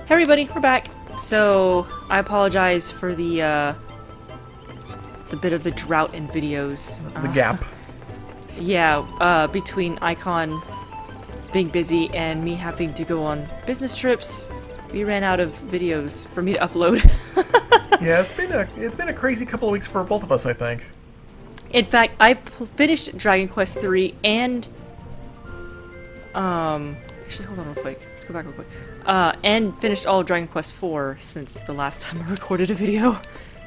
Hey everybody, we're back. So, I apologize for the bit of the drought in videos. The gap. Yeah, between Icon being busy and me having to go on business trips, we ran out of videos for me to upload. Yeah, it's been a crazy couple of weeks for both of us, I think. In fact, I finished Dragon Quest 3 and actually, hold on real quick. Let's go back real quick. And finished all of Dragon Quest 4 since the last time I recorded a video.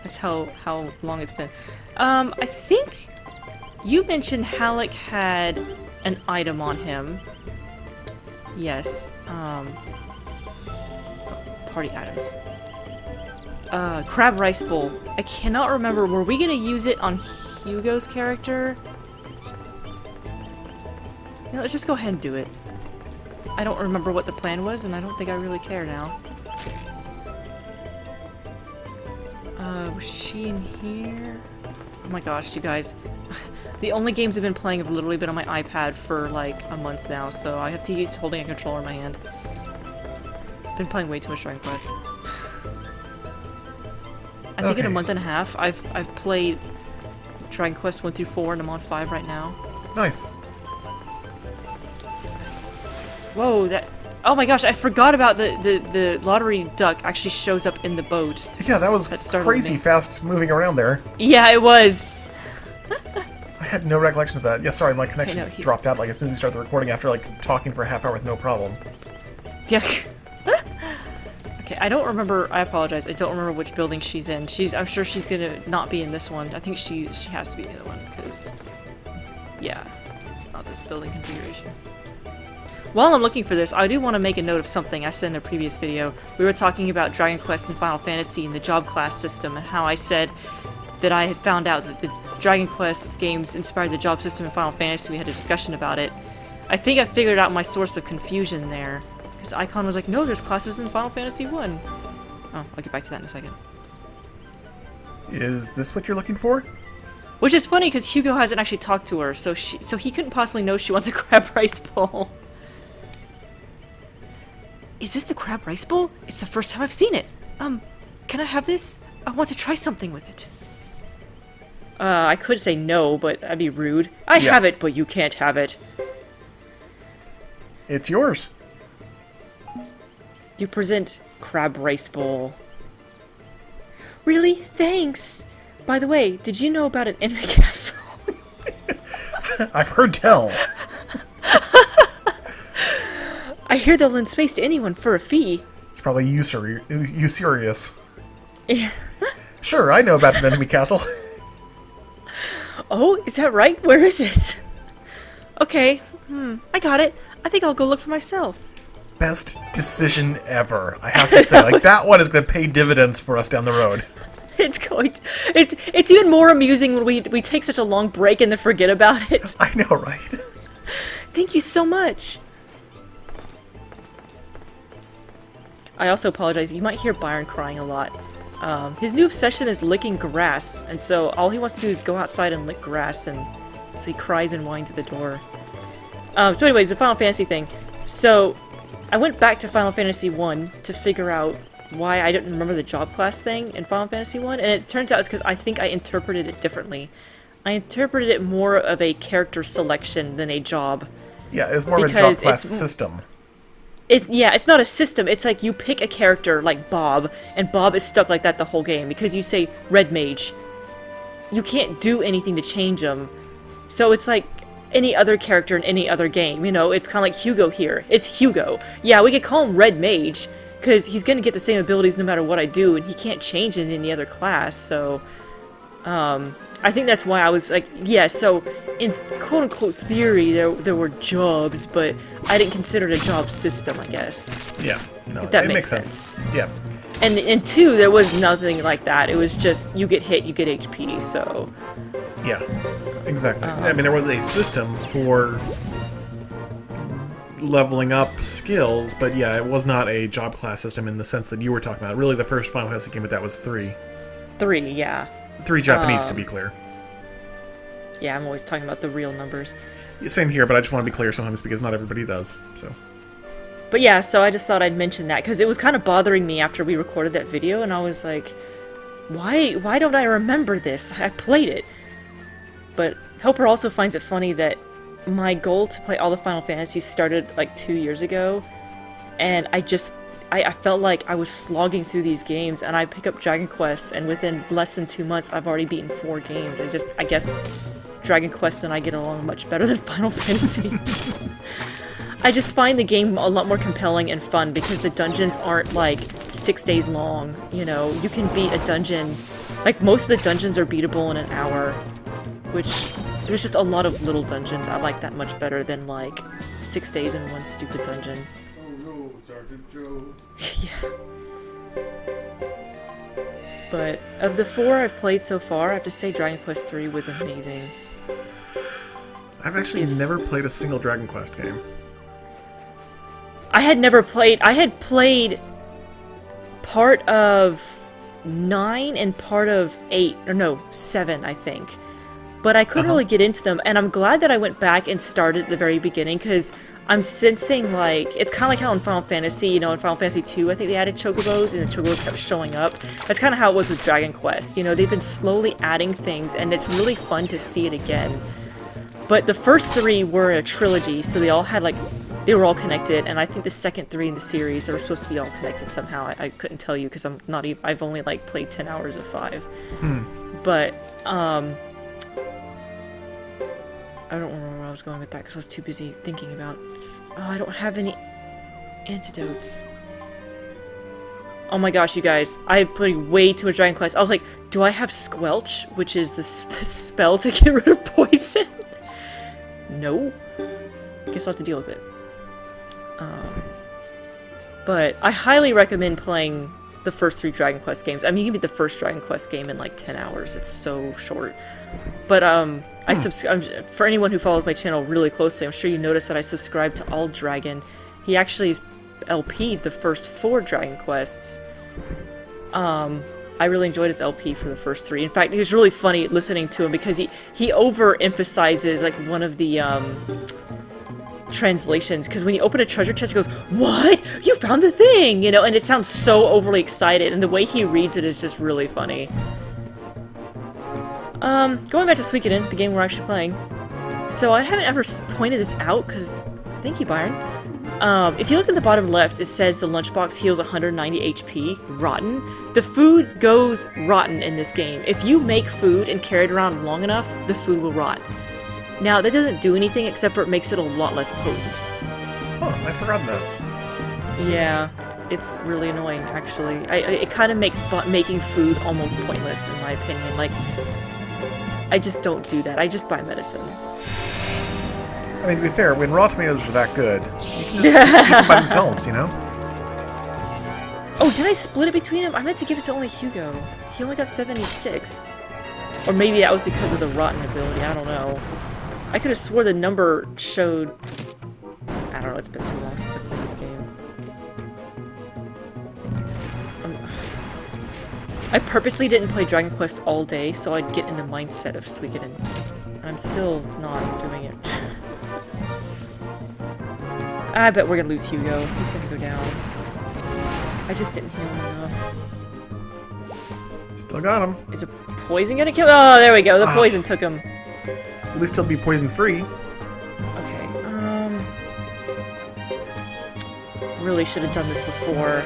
That's how long it's been. I think you mentioned Halleck had an item on him. Yes. Party items. Crab Rice Bowl. I cannot remember. Were we gonna use it on Hugo's character? You know, let's just go ahead and do it. I don't remember what the plan was, and I don't think I really care now. Was she in here? Oh my gosh, you guys. The only games I've been playing have literally been on my iPad for like a month now, so I have to get used to holding a controller in my hand. Been playing way too much Dragon Quest. I think in a month and a half, I've played Dragon Quest 1 through 4, and I'm on 5 right now. Nice. Whoa, that... Oh my gosh, I forgot about the lottery duck actually shows up in the boat. Yeah, that was crazy fast moving around there. Yeah, it was. I had no recollection of that. Yeah, sorry, my connection dropped out like as soon as we started the recording after like talking for a half hour with no problem. Yeah. Okay, I don't remember. I apologize. I don't remember which building she's in. I'm sure she's gonna not be in this one. I think she has to be in the other one because, yeah, it's not this building configuration. While I'm looking for this, I do want to make a note of something I said in a previous video. We were talking about Dragon Quest and Final Fantasy and the job class system, and how I said that I had found out that the Dragon Quest games inspired the job system in Final Fantasy. We had a discussion about it. I think I figured out my source of confusion there. Because Icon was like, no, there's classes in Final Fantasy 1. Oh, I'll get back to that in a second. Is this what you're looking for? Which is funny because Hugo hasn't actually talked to her, so he couldn't possibly know she wants a crab rice bowl. Is this the crab rice bowl? It's the first time I've seen it. Can I have this? I want to try something with it. I could say no, but that'd be rude. I have it, but you can't have it. It's yours. You present crab rice bowl. Really? Thanks. By the way, did you know about an enemy castle? I've heard tell. I hear they'll lend space to anyone for a fee. It's probably usurious. Yeah. Sure, I know about an enemy castle. Oh, is that right? Where is it? Okay, I got it. I think I'll go look for myself. Best decision ever, I have to say. Like, that one is going to pay dividends for us down the road. It's going to, it's even more amusing when we take such a long break and then forget about it. I know, right? Thank you so much. I also apologize. You might hear Byron crying a lot. His new obsession is licking grass, and so all he wants to do is go outside and lick grass, and so he cries and whines at the door. So anyways, the Final Fantasy thing. So I went back to Final Fantasy 1 to figure out why I didn't remember the job class thing in Final Fantasy 1, and it turns out it's because I think I interpreted it differently. I interpreted it more of a character selection than a job. Yeah, it's more of a job class system. It's not a system. It's like you pick a character like Bob, and Bob is stuck like that the whole game because you say Red Mage. You can't do anything to change him. So it's like any other character in any other game, you know? It's kind of like Hugo here. It's Hugo. Yeah, we could call him Red Mage because he's going to get the same abilities no matter what I do, and he can't change in any other class, so I think that's why I was like, yeah, so in quote-unquote theory, there were jobs, but I didn't consider it a job system, I guess. Yeah, no, if that makes sense. Yeah. And in 2, there was nothing like that. It was just, you get hit, you get HP, so... Yeah, exactly. I mean, there was a system for leveling up skills, but yeah, it was not a job class system in the sense that you were talking about. Really, the first Final Fantasy game with that was 3. 3, yeah. 3 Japanese, to be clear. Yeah, I'm always talking about the real numbers. Same here, but I just want to be clear sometimes because not everybody does, so... But yeah, so I just thought I'd mention that, because it was kind of bothering me after we recorded that video, and I was like, why don't I remember this? I played it. But Helper also finds it funny that my goal to play all the Final Fantasies started like 2 years ago, and I felt like I was slogging through these games, and I pick up Dragon Quest, and within less than 2 months I've already beaten 4 games. I guess Dragon Quest and I get along much better than Final Fantasy. I just find the game a lot more compelling and fun because the dungeons aren't like 6 days long, you know? You can beat a dungeon, like most of the dungeons are beatable in an hour, which there's just a lot of little dungeons. I like that much better than like 6 days in one stupid dungeon. Oh no, Sergeant Joe. Yeah. But of the 4 I've played so far, I have to say Dragon Quest 3 was amazing. I've actually never played a single Dragon Quest game. I had played part of 9 and part of 8, or no, 7, I think. But I couldn't really get into them, and I'm glad that I went back and started at the very beginning, because I'm sensing, like, it's kind of like how in Final Fantasy, you know, in Final Fantasy 2, I think they added chocobos, and the chocobos kept showing up. That's kind of how it was with Dragon Quest. You know, they've been slowly adding things, and it's really fun to see it again. But the first 3 were a trilogy, so they all had, like, they were all connected, and I think the second 3 in the series are supposed to be all connected somehow. I couldn't tell you, because I've only, like, played 10 hours of 5. But, I don't remember where I was going with that, because I was too busy thinking about... Oh, I don't have any antidotes. Oh my gosh, you guys. I played way too much Dragon Quest. I was like, do I have Squelch, which is the spell to get rid of poison? No. Guess I'll have to deal with it. But I highly recommend playing the first 3 Dragon Quest games. I mean, you can beat the first Dragon Quest game in like 10 hours. It's so short. But for anyone who follows my channel really closely, I'm sure you noticed that I subscribe to All Dragon. He actually LP'd the first 4 Dragon Quests. I really enjoyed his LP for the first 3. In fact, it was really funny listening to him because he overemphasizes like one of the translations, because when you open a treasure chest, he goes, "What? You found the thing!" You know, and it sounds so overly excited, and the way he reads it is just really funny. Going back to Suikoden, the game we're actually playing. So I haven't ever pointed this out, because... Thank you, Byron. If you look at the bottom left, it says the lunchbox heals 190 HP. Rotten. The food goes rotten in this game. If you make food and carry it around long enough, the food will rot. Now, that doesn't do anything except for it makes it a lot less potent. Oh, I'd forgotten that. Yeah, it's really annoying, actually. It kind of makes making food almost pointless, in my opinion. Like, I just don't do that. I just buy medicines. I mean, to be fair, when raw tomatoes are that good, you can just eat them by themselves, you know? Oh, did I split it between them? I meant to give it to only Hugo. He only got 76. Or maybe that was because of the rotten ability. I don't know. I could have swore the number showed... I don't know, it's been too long since I played this game. I purposely didn't play Dragon Quest all day, so I'd get in the mindset of Suikoden. I'm still not doing it. I bet we're gonna lose Hugo. He's gonna go down. I just didn't heal him enough. Still got him. Is the poison gonna kill? Oh, there we go. The poison took him. At least he'll be poison-free. Okay, really should have done this before.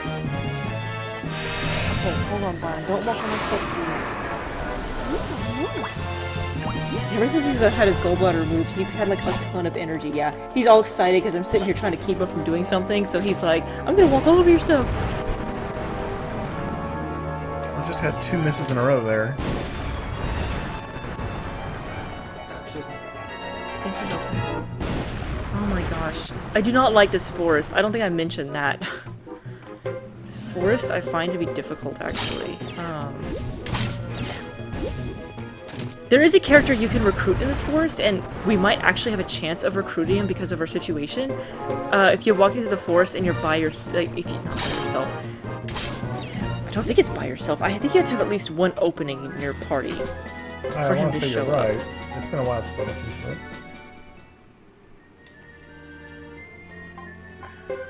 Okay, hold on, Brian. Don't walk on my foot. Ever since he's had his gallbladder removed, he's had like a ton of energy, yeah. He's all excited because I'm sitting here trying to keep him from doing something, so he's like, I'm gonna walk all over your stuff. I just had 2 misses in a row there. Thank you. Oh my gosh. I do not like this forest. I don't think I mentioned that. This forest I find to be difficult, actually. There is a character you can recruit in this forest, and we might actually have a chance of recruiting him because of our situation. If you're walking through the forest and you're by yourself, like, if you're not by yourself, I don't think it's by yourself. I think you have to have at least one opening in your party for him to show up. Right. It's been a while since I looked into it. Okay.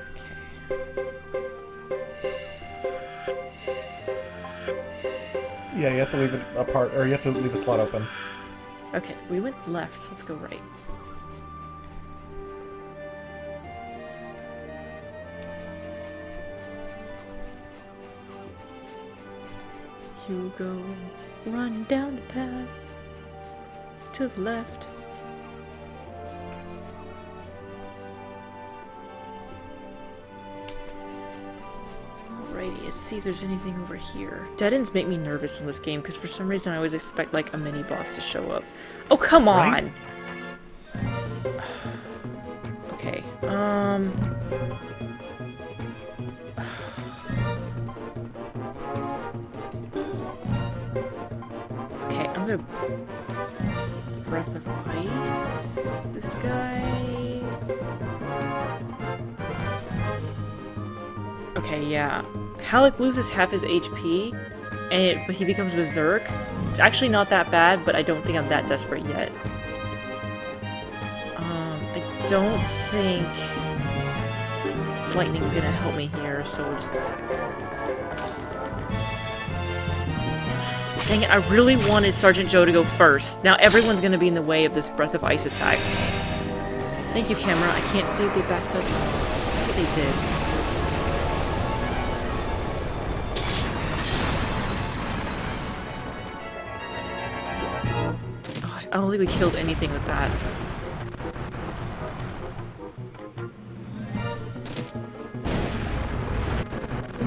Yeah, you have to leave it apart, or you have to leave a slot open. Okay, we went left, so let's go right. Hugo, run down the path to the left. Alrighty, let's see if there's anything over here. Dead ends make me nervous in this game because for some reason I always expect like a mini boss to show up. Oh, come on! Right? Okay, okay, I'm gonna Breath of Ice this guy. Okay, yeah. Halleck loses half his HP, but he becomes Berserk. It's actually not that bad, but I don't think I'm that desperate yet. I don't think lightning's gonna help me here, so we'll just attack. Dang it, I really wanted Sergeant Joe to go first. Now everyone's gonna be in the way of this Breath of Ice attack. Thank you, camera. I can't see if they backed up. I think they did. I don't think we killed anything with that.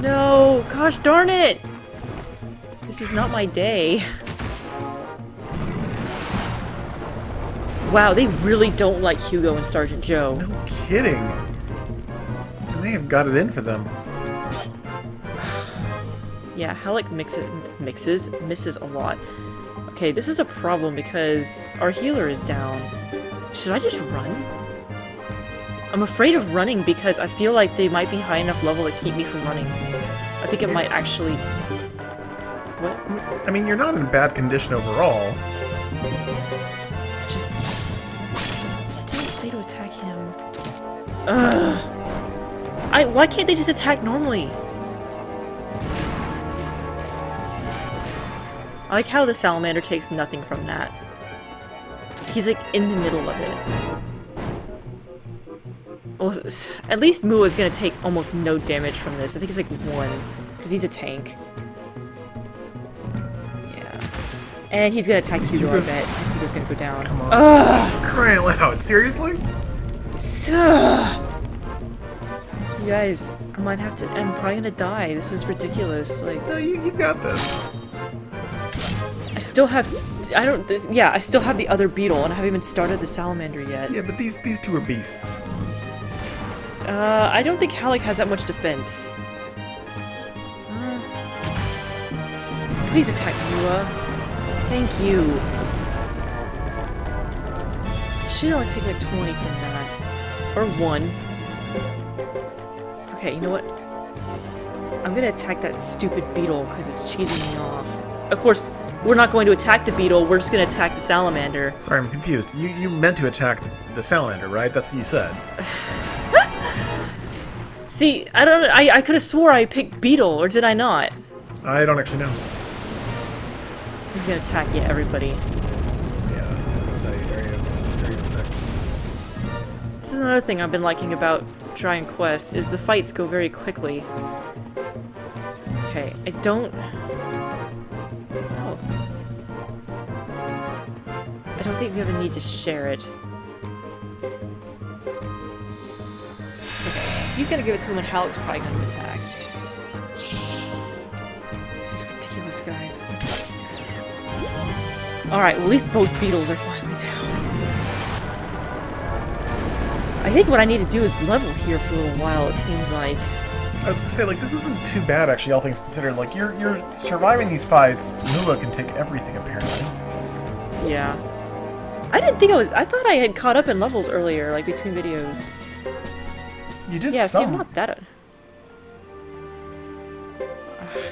No! Gosh darn it! This is not my day. Wow, they really don't like Hugo and Sergeant Joe. No kidding. And they have got it in for them. Yeah, Halleck misses a lot. Okay, this is a problem because our healer is down. Should I just run? I'm afraid of running because I feel like they might be high enough level to keep me from running. I think it might actually... What? I mean, you're not in bad condition overall. Just... It didn't say to attack him. Ugh! Why can't they just attack normally? I like how the salamander takes nothing from that. He's like in the middle of it. Well, at least Mua's gonna take almost no damage from this. I think it's like 1, because he's a tank. Yeah. And he's gonna attack Hugo, I bet. Hugo's gonna go down. Come on. Ugh! For crying out loud, seriously? You guys, I might have to... I'm probably gonna die. This is ridiculous. Like... No, you got this. I still have... yeah, I still have the other beetle, and I haven't even started the salamander yet. Yeah, but these two are beasts. I don't think Halleck has that much defense. Please attack Mua. Thank you. Should only take like 20 from that. Or 1. Okay, you know what? I'm gonna attack that stupid beetle because it's cheesing me off. Of course, we're not going to attack the beetle, we're just gonna attack the salamander. Sorry, I'm confused. You meant to attack the salamander, right? That's what you said. See, I could have swore I picked beetle, or did I not? I don't actually know. He's gonna attack, yeah, everybody. Yeah, that's very effective. This is another thing I've been liking about Dragon Quest, is the fights go very quickly. Okay, I don't... Oh. I don't think we have a need to share it. Okay, so he's gonna give it to him and Halleck's probably gonna attack. This is ridiculous, guys. Alright, well at least both beetles are finally down. I think what I need to do is level here for a little while, it seems like. I was gonna say, like, this isn't too bad, actually, all things considered. Like, you're surviving these fights. Mua can take everything, apparently. Yeah. I didn't think I thought I had caught up in levels earlier, like between videos. You did Yeah, some. see, I'm not that...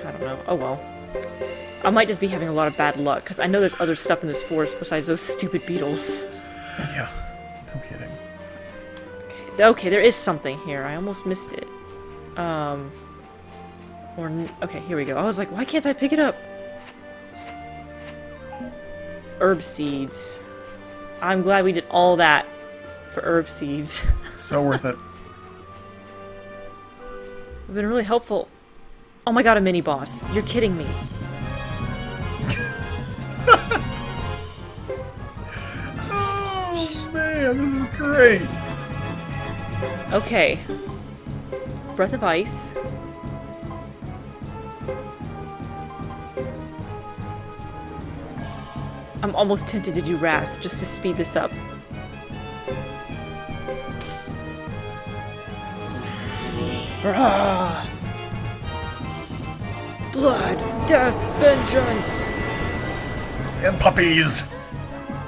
I don't know. Oh well. I might just be having a lot of bad luck, because I know there's other stuff in this forest besides those stupid beetles. Yeah, no kidding. Okay, there is something here. I almost missed it. Okay, here we go. I was like, why can't I pick it up? herb seeds. I'm glad we did all that for herb seeds. So worth it. It's been really helpful. Oh my god, a mini boss. You're kidding me. Oh man, this is great. Okay. Breath of Ice. I'm almost tempted to do Wrath, just to speed this up. Rah! Blood, death, vengeance! And puppies.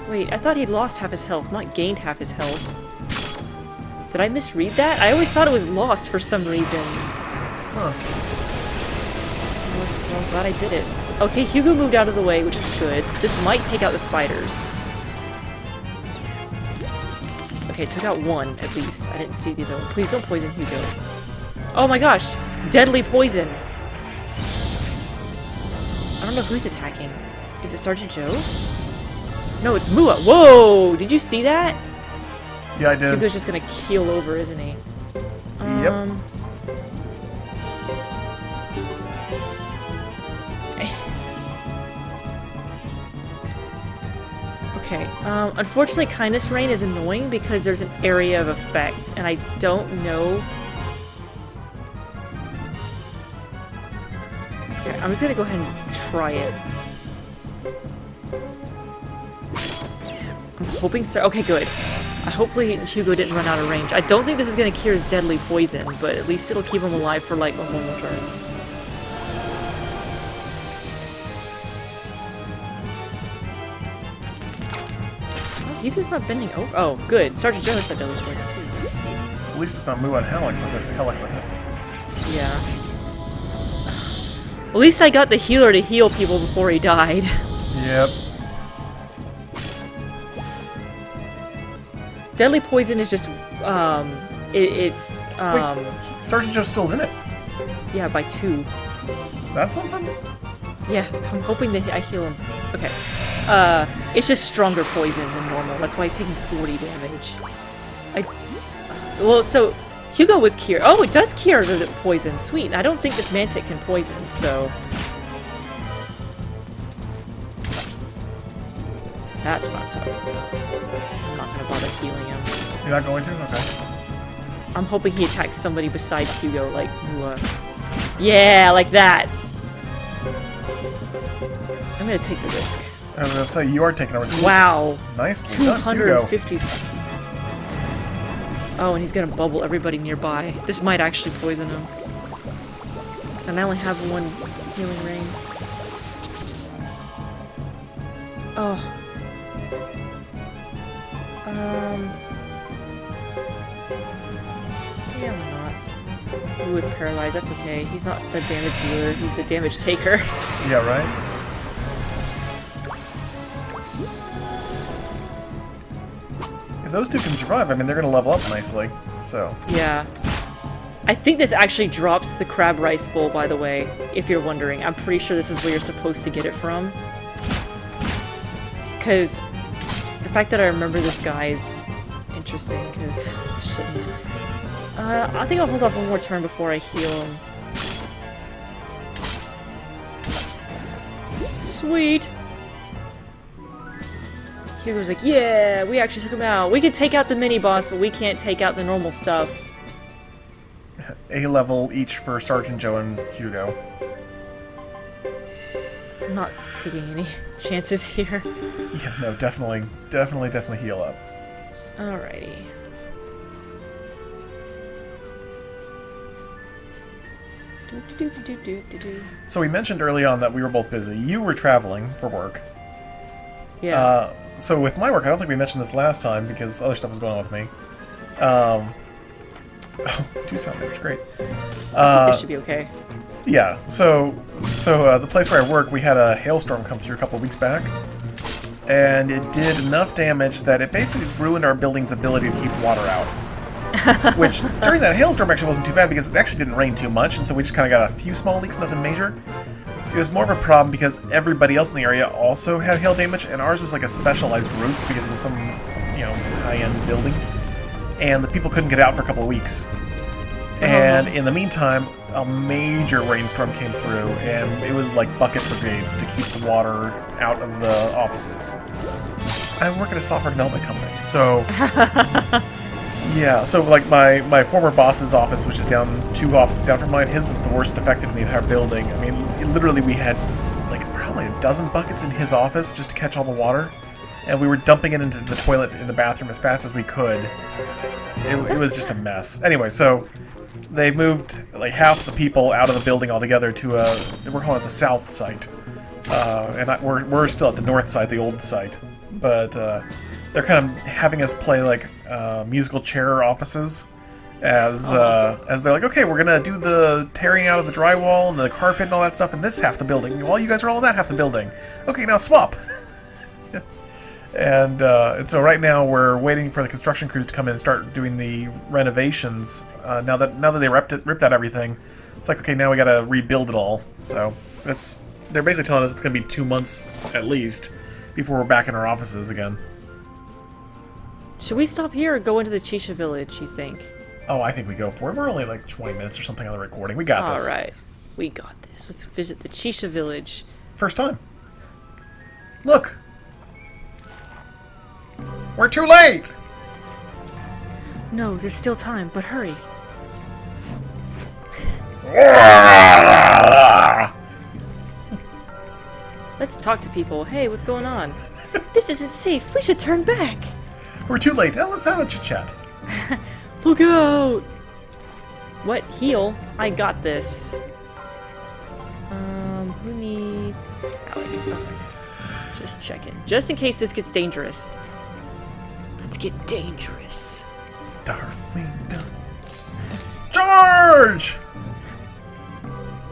Wait, I thought he'd lost half his health, not gained half his health. Did I misread that? I always thought it was lost for some reason. Huh. Well, I'm glad I did it. Okay, Hugo moved out of the way, which is good. This might take out the spiders. Okay, it took out one, at least. I didn't see the other one. Please don't poison Hugo. Oh my gosh! Deadly poison! I don't know who's attacking. Is it Sergeant Joe? No, it's Mua! Whoa! Did you see that? Yeah, I did. Hugo's just gonna keel over, isn't he? Yep. Okay, unfortunately Kindness Rain is annoying because there's an area of effect, and I don't know... Okay, I'm just gonna go ahead and try it. I'm hoping so. Okay, good. Hopefully Hugo didn't run out of range. I don't think this is gonna cure his deadly poison, but at least it'll keep him alive for like one more turn. Hugo's not bending over. Oh, good. Sergeant Joe said deadly poison too. At least it's not Moo and Hellick with it. Yeah. At least I got the healer to heal people before he died. Yep. Deadly poison is just, Wait, Sergeant Joe still's in it? Yeah, by 2. That's something? Yeah, I'm hoping that I heal him. Okay. It's just stronger poison than normal. That's why he's taking 40 damage. Well, so, Hugo was cured. Oh, it does cure the poison. Sweet. I don't think this Mantic can poison, so... That's not tough. I'm not gonna bother healing him. You're not going to? Okay. I'm hoping he attacks somebody besides Hugo, like, yeah, like that! I'm gonna take the risk. I was gonna say, you are taking a risk. Wow! Nice. 250. Oh, and he's gonna bubble everybody nearby. This might actually poison him. And I only have 1 healing ring. Oh. Yeah, why not? Who is paralyzed? That's okay. He's not the damage dealer. He's the damage taker. Yeah, right? If those two can survive, I mean, they're going to level up nicely, so... Yeah. I think this actually drops the crab rice bowl, by the way, if you're wondering. I'm pretty sure this is where you're supposed to get it from. Because the fact that I remember this guy is interesting, because I shouldn't. I think I'll hold off 1 more turn before I heal him. Sweet! Hugo's like, yeah, we actually took him out. We can take out the mini-boss, but we can't take out the normal stuff. A level each for Sergeant Joe and Hugo. I'm not taking any chances here. Yeah, no, definitely heal up. Alrighty. So we mentioned early on that we were both busy. You were traveling for work. Yeah. So with my work, I don't think we mentioned this last time because other stuff was going on with me. Oh, 2 sound damage, great. I think this should be okay. Yeah, so the place where I work, we had a hailstorm come through a couple of weeks back, and it did enough damage that it basically ruined our building's ability to keep water out. Which, during that hailstorm, actually wasn't too bad because it actually didn't rain too much, and so we just kind of got a few small leaks, nothing major. it was more of a problem because everybody else in the area also had hail damage, and ours was like a specialized roof because it was some, you know, high-end building, and the people couldn't get out for a couple of weeks. And in the meantime, a major rainstorm came through, and it was like bucket brigades to keep the water out of the offices. I work at a software development company, so yeah. So like my former boss's office, which is down 2 offices down from mine, his was the worst affected in the entire building. I mean, literally, we had like probably a dozen buckets in his office just to catch all the water, and we were dumping it into the toilet in the bathroom as fast as we could. It was just a mess. Anyway, so they moved like half the people out of the building altogether to we're calling it the south site, and we're still at the north side, the old site, but they're kind of having us play like musical chair offices, as they're like, okay, we're gonna do the tearing out of the drywall and the carpet and all that stuff in this half the building, while you guys are all in that half the building. Okay, now swap. And so right now we're waiting for the construction crews to come in and start doing the renovations. Now that they ripped out everything, it's like, okay, now we gotta rebuild it all. So they're basically telling us it's gonna be 2 months at least before we're back in our offices again. Should we stop here or go into the Chisha village, you think? Oh, I think we go for it. We're only like 20 minutes or something on the recording. We got this. Alright. We got this. Let's visit the Chisha village. First time. Look! We're too late! No, there's still time, but hurry. Let's talk to people. Hey, what's going on? This isn't safe. We should turn back. We're too late. Now let's have a chit-chat. Look out! What? Heal? I got this. Who needs... Okay. Just checking. Just in case this gets dangerous. Let's get dangerous. Darkwing Duck. Charge!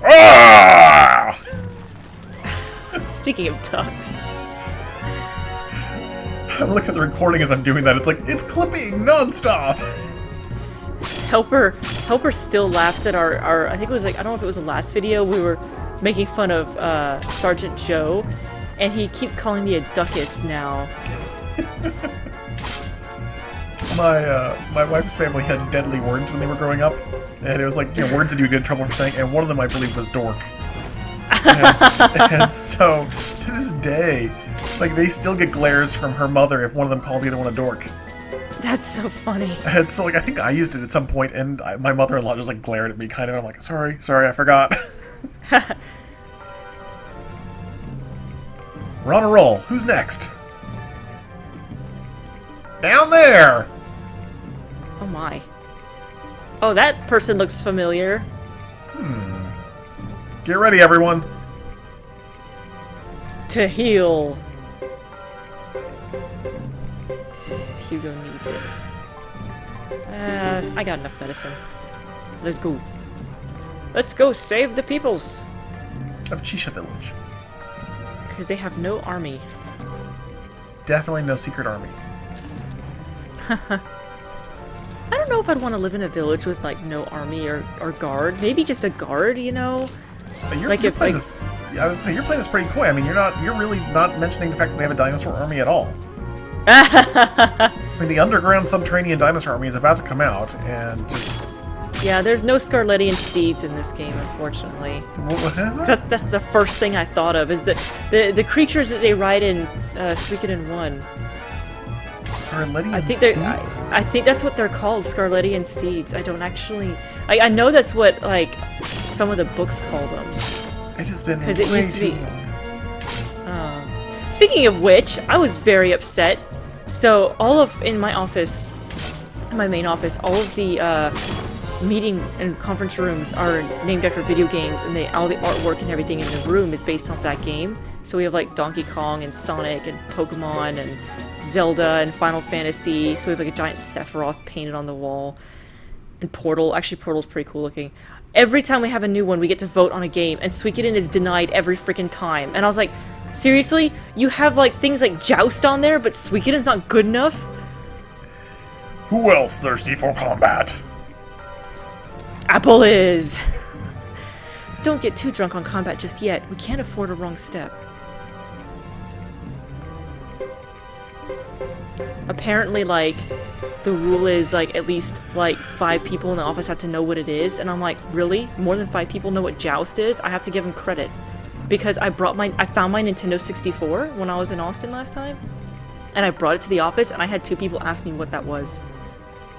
Ah! Speaking of ducks. I'm looking at the recording as I'm doing that. It's like, it's clipping nonstop! Helper still laughs at our I think it was like, I don't know if it was the last video, we were making fun of Sergeant Joe, and he keeps calling me a duckist now. My wife's family had deadly words when they were growing up, and it was like, you know, words that you get in trouble for saying, and one of them, I believe, was dork. And so, to this day, like, they still get glares from her mother if one of them calls the other one a dork. That's so funny. And so, like, I think I used it at some point, and my mother-in-law just, like, glared at me, kind of, and I'm like, sorry, I forgot. We're on a roll. Who's next? Down there! Oh my. Oh, that person looks familiar. Get ready, everyone. To heal. Hugo needs it. I got enough medicine. Let's go. Let's go save the peoples. Of Chisha Village. Because they have no army. Definitely no secret army. I don't know if I'd want to live in a village with, like, no army or guard. Maybe just a guard, you know? You're Like, if, playing like- this, I was saying, you're playing this pretty cool. I mean, you're really not mentioning the fact that they have a dinosaur army at all. I mean, the underground subterranean dinosaur army is about to come out, and just... Yeah, there's no Scarlettian steeds in this game, unfortunately. That's the first thing I thought of, is the creatures that they ride in Suikoden 1. Scarlettian steeds? I think that's what they're called, Scarlettian steeds. I don't actually... I know that's what, like, some of the books call them. It has been way Because it used to too be... long. Speaking of which, I was very upset. So, in my office, in my main office, all of the meeting and conference rooms are named after video games, and all the artwork and everything in the room is based off that game. So we have like Donkey Kong and Sonic and Pokemon and Zelda and Final Fantasy. So we have like a giant Sephiroth painted on the wall. And Portal. Actually, Portal's pretty cool looking. Every time we have a new one, we get to vote on a game, and Suikoden is denied every freaking time. And I was like, seriously? You have like things like Joust on there, but Suikoden's not good enough? Who else thirsty for combat? Apple is. don't get too drunk on combat just yet. We can't afford a wrong step. Apparently, like, the rule is, like, at least, like, 5 people in the office have to know what it is. And I'm like, really? More than 5 people know what Joust is? I have to give them credit. Because I found my Nintendo 64 when I was in Austin last time. And I brought it to the office, and I had 2 people ask me what that was.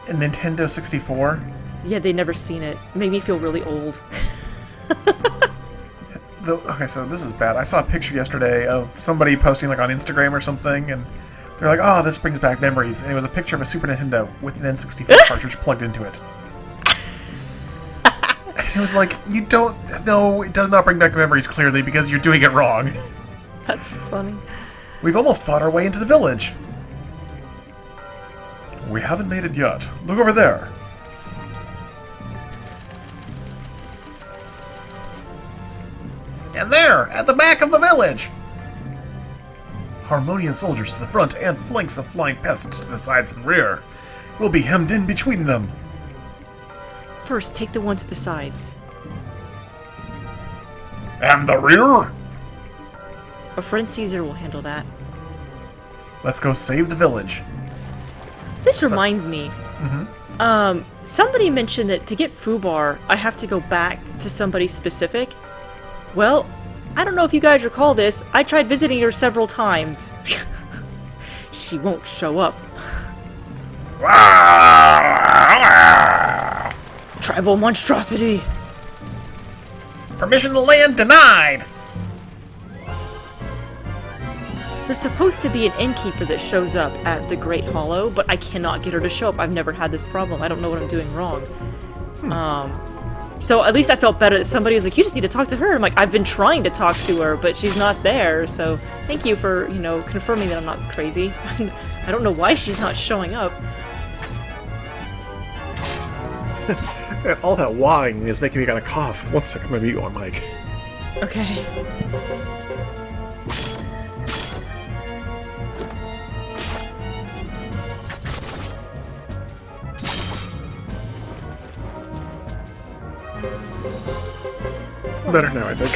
A Nintendo 64? Yeah, they'd never seen it. It made me feel really old. Okay, so this is bad. I saw a picture yesterday of somebody posting like on Instagram or something, and they're like, "Oh, this brings back memories." And it was a picture of a Super Nintendo with an N64 cartridge plugged into it. And it was like, you don't know, it does not bring back memories clearly because you're doing it wrong. That's funny. We've almost fought our way into the village. We haven't made it yet. Look over there. And there, at the back of the village! Harmonian soldiers to the front and flanks of flying pests to the sides and rear. We'll be hemmed in between them. First, take the ones at the sides. And the rear? Our friend Caesar will handle that. Let's go save the village. This reminds me. Somebody mentioned that to get Fubar, I have to go back to somebody specific. Well, I don't know if you guys recall this. I tried visiting her several times. She won't show up. Tribal monstrosity! Permission to land denied! There's supposed to be an innkeeper that shows up at the Great Hollow, but I cannot get her to show up. I've never had this problem. I don't know what I'm doing wrong. So at least I felt better that somebody was like, you just need to talk to her. I'm like, I've been trying to talk to her, but she's not there. So thank you for, you know, confirming that I'm not crazy. I don't know why she's not showing up. All that whining is making me kind of cough. One second, I'm gonna mute you on mic. Okay. Better now, I think.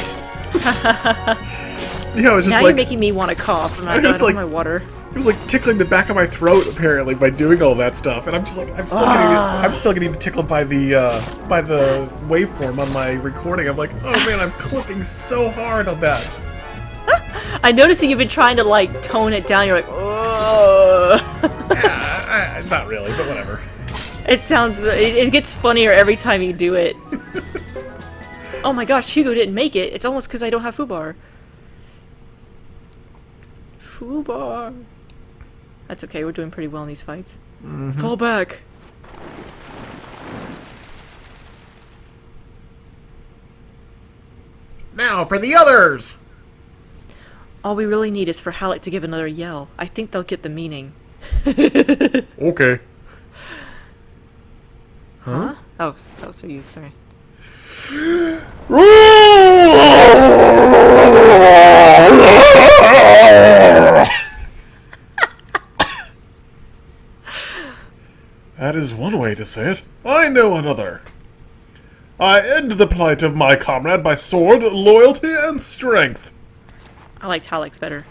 Yeah, it was just now like... you're making me want to cough, and I don't have my water. It was like tickling the back of my throat, apparently, by doing all that stuff. And I'm just like, I'm still getting tickled by the waveform on my recording. I'm like, oh man, I'm clipping so hard on that. I noticed that you've been trying to, like, tone it down. You're like, oh. Yeah, not really, but whatever. It sounds, it gets funnier every time you do it. Oh my gosh, Hugo didn't make it. It's almost because I don't have Fubar. Fubar. That's okay, we're doing pretty well in these fights. Fall back. Now for the others! All we really need is for Halleck to give another yell. I think they'll get the meaning. Okay. Huh? Oh, that was for you, sorry. That is one way to say it. I know another. I end the plight of my comrade by sword, loyalty, and strength. I liked Halleck's better.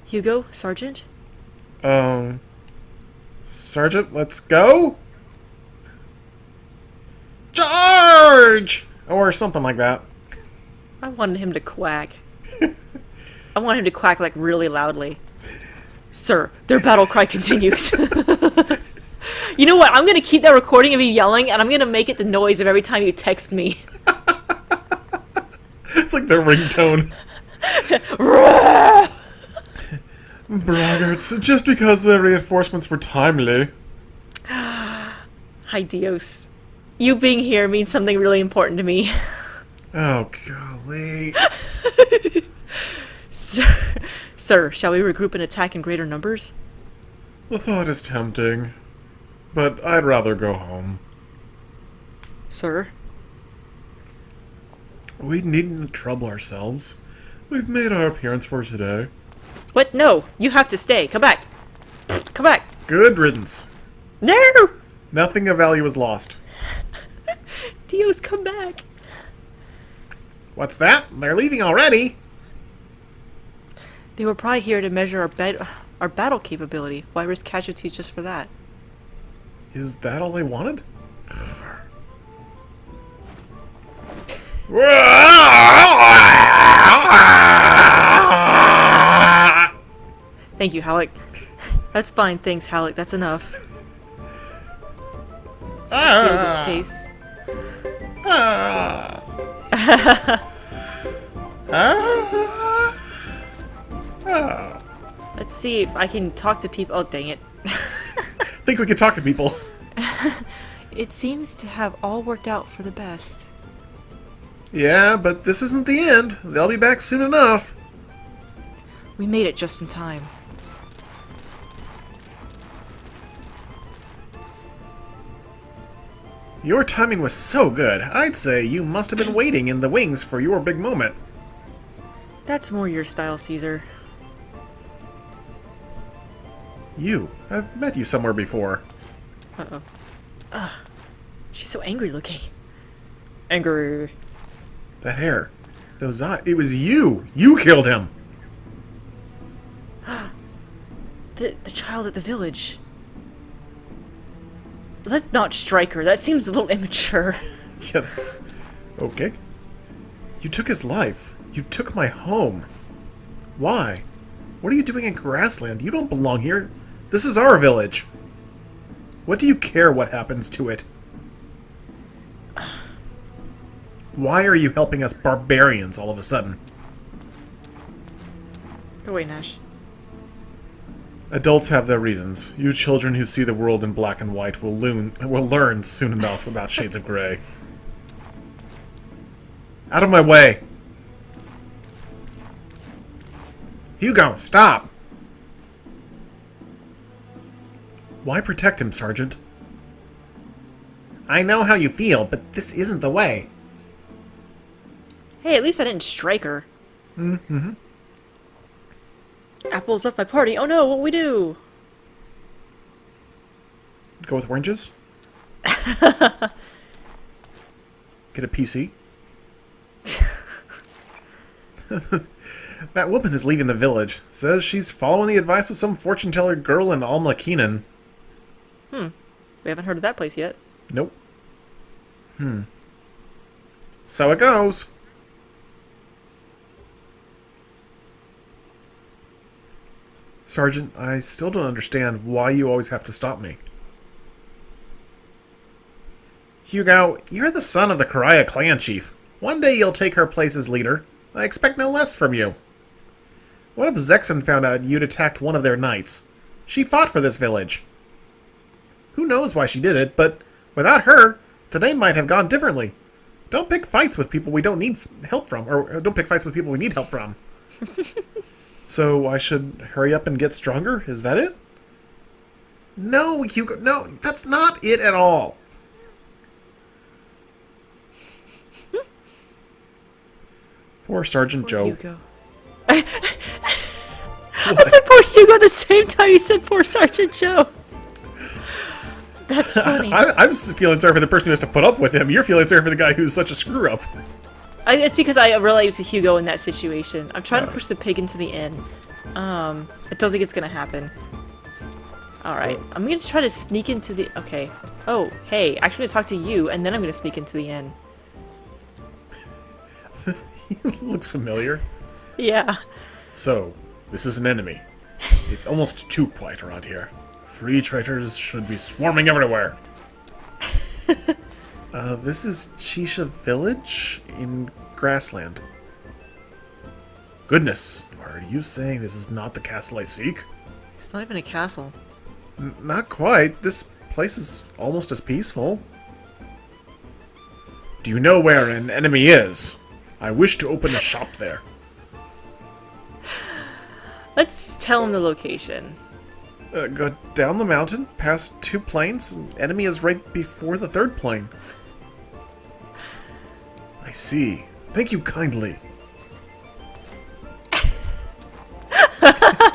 Hugo, Sergeant? Sergeant, let's go? Charge! Or something like that. I wanted him to quack. I wanted him to quack, like, really loudly. Sir, their battle cry continues. You know what? I'm gonna keep that recording of you yelling, and I'm gonna make it the noise of every time you text me. It's like their ringtone. Braggarts, just because their reinforcements were timely. Hi, Dios. You being here means something really important to me. Oh, golly. Sir, shall we regroup and attack in greater numbers? The thought is tempting, but I'd rather go home. Sir? We needn't trouble ourselves. We've made our appearance for today. What? No, you have to stay. Come back. Come back. Good riddance. No! Nothing of value is lost. Dios, come back. What's that? They're leaving already? They were probably here to measure our battle capability. Why risk casualties just for that? Is that all they wanted? Thank you, Halleck. That's fine, thanks, Halleck. That's enough. Still, just in case. Let's see if I can talk to people. Oh, dang it. Think we can talk to people. It seems to have all worked out for the best. Yeah, but this isn't the end. They'll be back soon enough. We made it just in time. Your timing was so good. I'd say you must have been waiting in the wings for your big moment. That's more your style, Caesar. I've met you somewhere before. Uh-oh. Ugh. She's so angry looking. Angry. That hair. Those eyes. It was you! You killed him! The child at the village. Let's not strike her. That seems a little immature. Yeah, that's... okay. You took his life. You took my home. Why? What are you doing in Grassland? You don't belong here. This is our village. What do you care what happens to it? Why are you helping us barbarians all of a sudden? Go away, Nash. Adults have their reasons. You children who see the world in black and white will learn soon enough about shades of gray. Out of my way! Hugo, stop! Why protect him, Sergeant? I know how you feel, but this isn't the way. Hey, at least I didn't strike her. Mm-hmm. Apples left my party. Oh no, what we do? Go with oranges? Get a PC? That woman is leaving the village. Says she's following the advice of some fortune-teller girl in Alma Keenan. We haven't heard of that place yet. Nope. So it goes. Sergeant, I still don't understand why you always have to stop me. Hugo, you're the son of the Karaya clan chief. One day you'll take her place as leader. I expect no less from you. What if Zexon found out you'd attacked one of their knights? She fought for this village. Who knows why she did it, but without her, today might have gone differently. Don't pick fights with people we don't need help from, or don't pick fights with people we need help from. So I should hurry up and get stronger? Is that it? No, Hugo, no, that's not it at all. Poor Sergeant Joe. Hugo. I said poor Hugo at the same time you said poor Sergeant Joe. That's funny. I'm just feeling sorry for the person who has to put up with him. You're feeling sorry for the guy who's such a screw-up. It's because I relate to Hugo in that situation. I'm trying to push the pig into the inn. I don't think it's gonna happen. Alright, I'm gonna try to sneak into the... Okay. Oh, hey, I'm actually gonna talk to you, and then I'm gonna sneak into the inn. He looks familiar. Yeah. So, this is an enemy. It's almost too quiet around here. Free traitors should be swarming everywhere. This is Chisha Village in Grassland. Goodness, are you saying this is not the castle I seek? It's not even a castle. Not quite. This place is almost as peaceful. Do you know where an enemy is? I wish to open a shop there. Let's tell him the location. Go down the mountain, past 2 plains, and enemy is right before the 3rd plane. I see. Thank you kindly.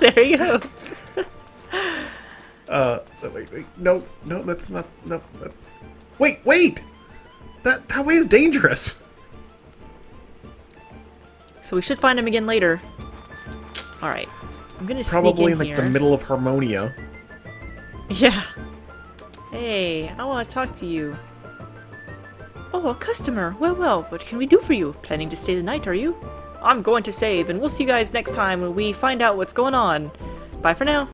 There he goes. Wait, no, that's not, no. Wait! That way is dangerous. So we should find him again later. Alright. I'm gonna Probably sneak in in like here. the middle of Harmonia. Yeah. Hey, I want to talk to you. Oh, a customer. Well, well, what can we do for you? Planning to stay the night, are you? I'm going to save, and we'll see you guys next time when we find out what's going on. Bye for now.